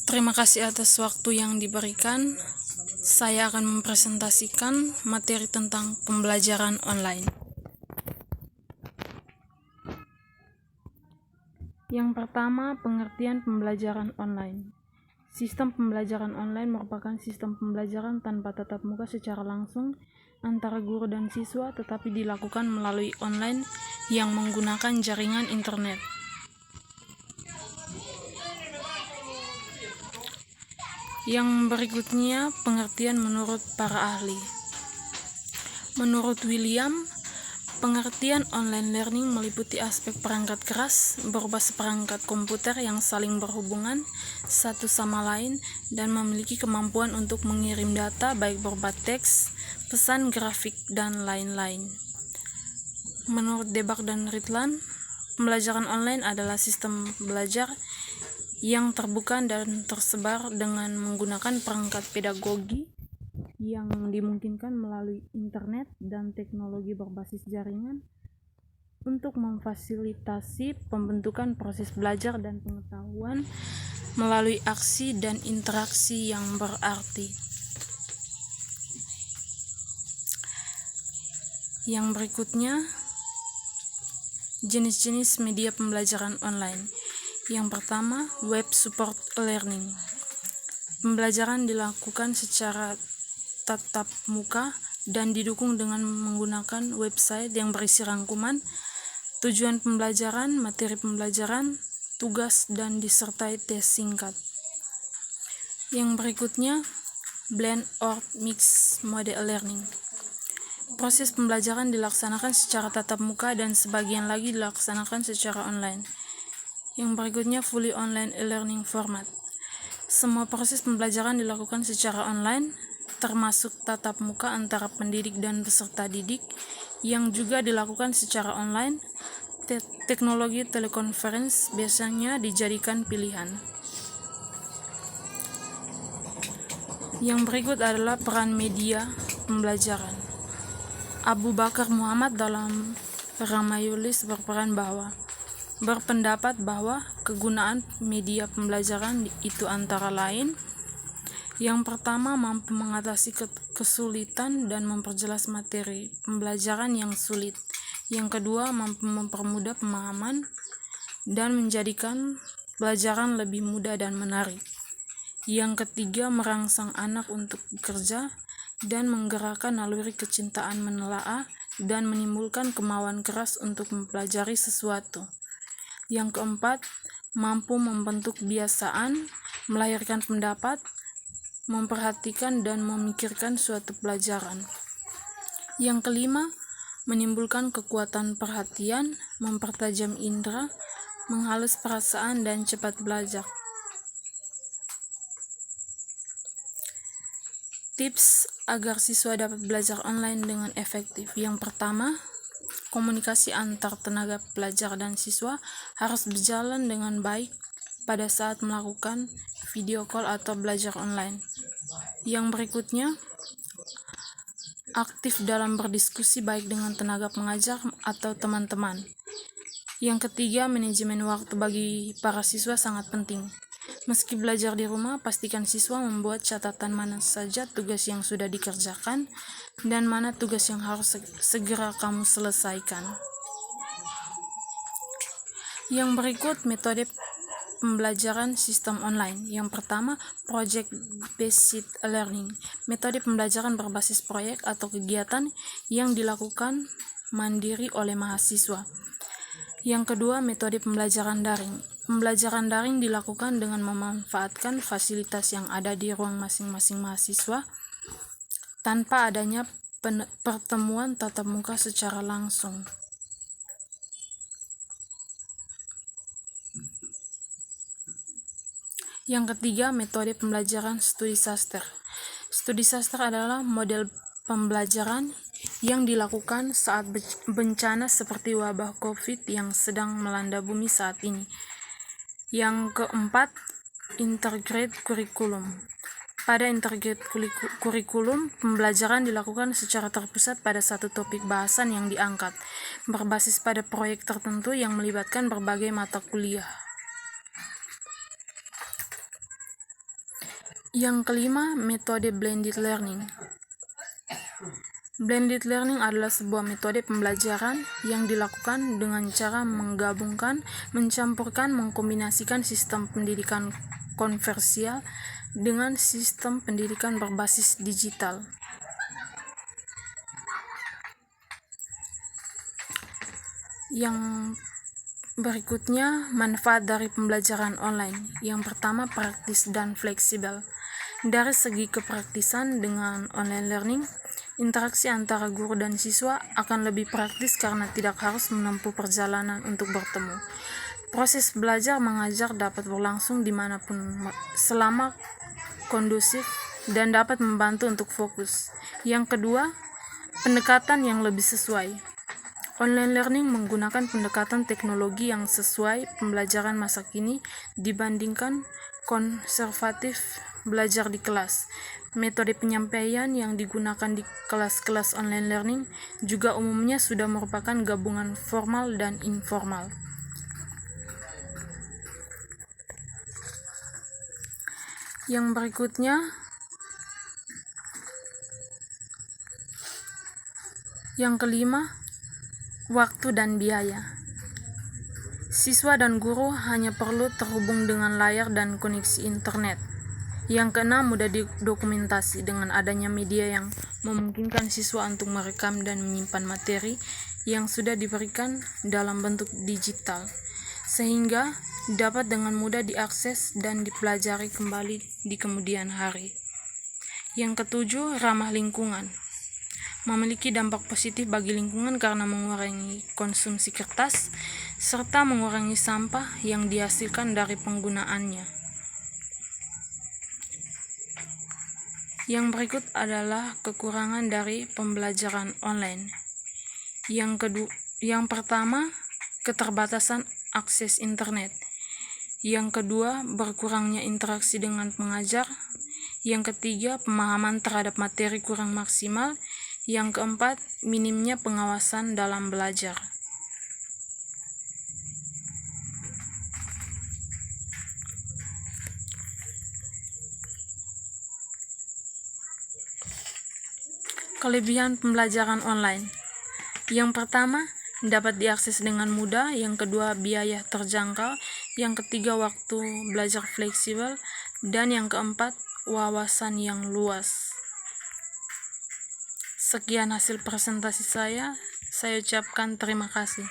Terima kasih atas waktu yang diberikan. Saya akan mempresentasikan materi tentang pembelajaran online. Yang pertama, pengertian pembelajaran online. Sistem pembelajaran online merupakan sistem pembelajaran tanpa tatap muka secara langsung antara guru dan siswa, tetapi dilakukan melalui online yang menggunakan jaringan internet. Yang berikutnya, pengertian menurut para ahli. Menurut William, pengertian online learning meliputi aspek perangkat keras berupa seperangkat komputer yang saling berhubungan satu sama lain dan memiliki kemampuan untuk mengirim data baik berupa teks, pesan, grafik, dan lain-lain. Menurut Debak dan Ritlan, pembelajaran online adalah sistem belajar yang terbuka dan tersebar dengan menggunakan perangkat pedagogi yang dimungkinkan melalui internet dan teknologi berbasis jaringan untuk memfasilitasi pembentukan proses belajar dan pengetahuan melalui aksi dan interaksi yang berarti. Yang berikutnya, jenis-jenis media pembelajaran online. Yang pertama, web support learning. Pembelajaran dilakukan secara tatap muka dan didukung dengan menggunakan website yang berisi rangkuman, tujuan pembelajaran, materi pembelajaran, tugas, dan disertai tes singkat. Yang berikutnya, blend or mix model learning. Proses pembelajaran dilaksanakan secara tatap muka dan sebagian lagi dilaksanakan secara online. Yang berikutnya, fully online e-learning format. Semua proses pembelajaran dilakukan secara online, termasuk tatap muka antara pendidik dan peserta didik, yang juga dilakukan secara online. Teknologi telekonferensi biasanya dijadikan pilihan. Yang berikut adalah peran media pembelajaran. Abu Bakar Muhammad dalam Ramayulis berpendapat bahwa kegunaan media pembelajaran itu antara lain: yang pertama, mampu mengatasi kesulitan dan memperjelas materi pembelajaran yang sulit. Yang kedua, mampu mempermudah pemahaman dan menjadikan pelajaran lebih mudah dan menarik. Yang ketiga, merangsang anak untuk bekerja dan menggerakkan naluri kecintaan menelaah dan menimbulkan kemauan keras untuk mempelajari sesuatu. Yang keempat, mampu membentuk kebiasaan, melahirkan pendapat, memperhatikan dan memikirkan suatu pelajaran. Yang kelima, menimbulkan kekuatan perhatian, mempertajam indera, menghalus perasaan, dan cepat belajar. Tips agar siswa dapat belajar online dengan efektif. Yang pertama, komunikasi antar tenaga pelajar dan siswa harus berjalan dengan baik pada saat melakukan video call atau belajar online. Yang berikutnya, aktif dalam berdiskusi baik dengan tenaga pengajar atau teman-teman. Yang ketiga, manajemen waktu bagi para siswa sangat penting. Meski belajar di rumah, pastikan siswa membuat catatan mana saja tugas yang sudah dikerjakan dan mana tugas yang harus segera kamu selesaikan. Yang berikut metode pembelajaran sistem online. Yang pertama, project-based learning. Metode pembelajaran berbasis proyek atau kegiatan yang dilakukan mandiri oleh mahasiswa. Yang kedua, metode pembelajaran daring. Pembelajaran daring dilakukan dengan memanfaatkan fasilitas yang ada di ruang masing-masing mahasiswa tanpa adanya pertemuan tatap muka secara langsung. Yang ketiga, metode pembelajaran studi saster. Studi saster adalah model pembelajaran yang dilakukan saat bencana seperti wabah COVID yang sedang melanda bumi saat ini. Yang keempat, integrated curriculum. Pada integrated curriculum, pembelajaran dilakukan secara terpusat pada satu topik bahasan yang diangkat, berbasis pada proyek tertentu yang melibatkan berbagai mata kuliah. Yang kelima, metode blended learning. Blended learning adalah sebuah metode pembelajaran yang dilakukan dengan cara menggabungkan, mencampurkan, mengkombinasikan sistem pendidikan konvensional dengan sistem pendidikan berbasis digital. Yang berikutnya, manfaat dari pembelajaran online. Yang pertama, praktis dan fleksibel. Dari segi kepraktisan dengan online learning, interaksi antara guru dan siswa akan lebih praktis karena tidak harus menempuh perjalanan untuk bertemu. Proses belajar mengajar dapat berlangsung dimanapun selama kondusif dan dapat membantu untuk fokus. Yang kedua, pendekatan yang lebih sesuai. Online learning menggunakan pendekatan teknologi yang sesuai pembelajaran masa kini dibandingkan konservatif belajar di kelas. Metode penyampaian yang digunakan di kelas-kelas online learning juga umumnya sudah merupakan gabungan formal dan informal. Yang berikutnya, yang kelima, waktu dan biaya. Siswa dan guru hanya perlu terhubung dengan layar dan koneksi internet. Yang keenam, mudah didokumentasi dengan adanya media yang memungkinkan siswa untuk merekam dan menyimpan materi yang sudah diberikan dalam bentuk digital, sehingga dapat dengan mudah diakses dan dipelajari kembali di kemudian hari. Yang ketujuh, ramah lingkungan. Memiliki dampak positif bagi lingkungan karena mengurangi konsumsi kertas serta mengurangi sampah yang dihasilkan dari penggunaannya. Yang berikut adalah kekurangan dari pembelajaran online. Yang pertama, keterbatasan akses internet. Yang kedua, berkurangnya interaksi dengan pengajar. Yang ketiga, pemahaman terhadap materi kurang maksimal. Yang keempat, minimnya pengawasan dalam belajar. Kelebihan pembelajaran online. Yang pertama, dapat diakses dengan mudah. Yang kedua, biaya terjangkau. Yang ketiga, waktu belajar fleksibel. Dan yang keempat, wawasan yang luas. Sekian hasil presentasi saya ucapkan terima kasih.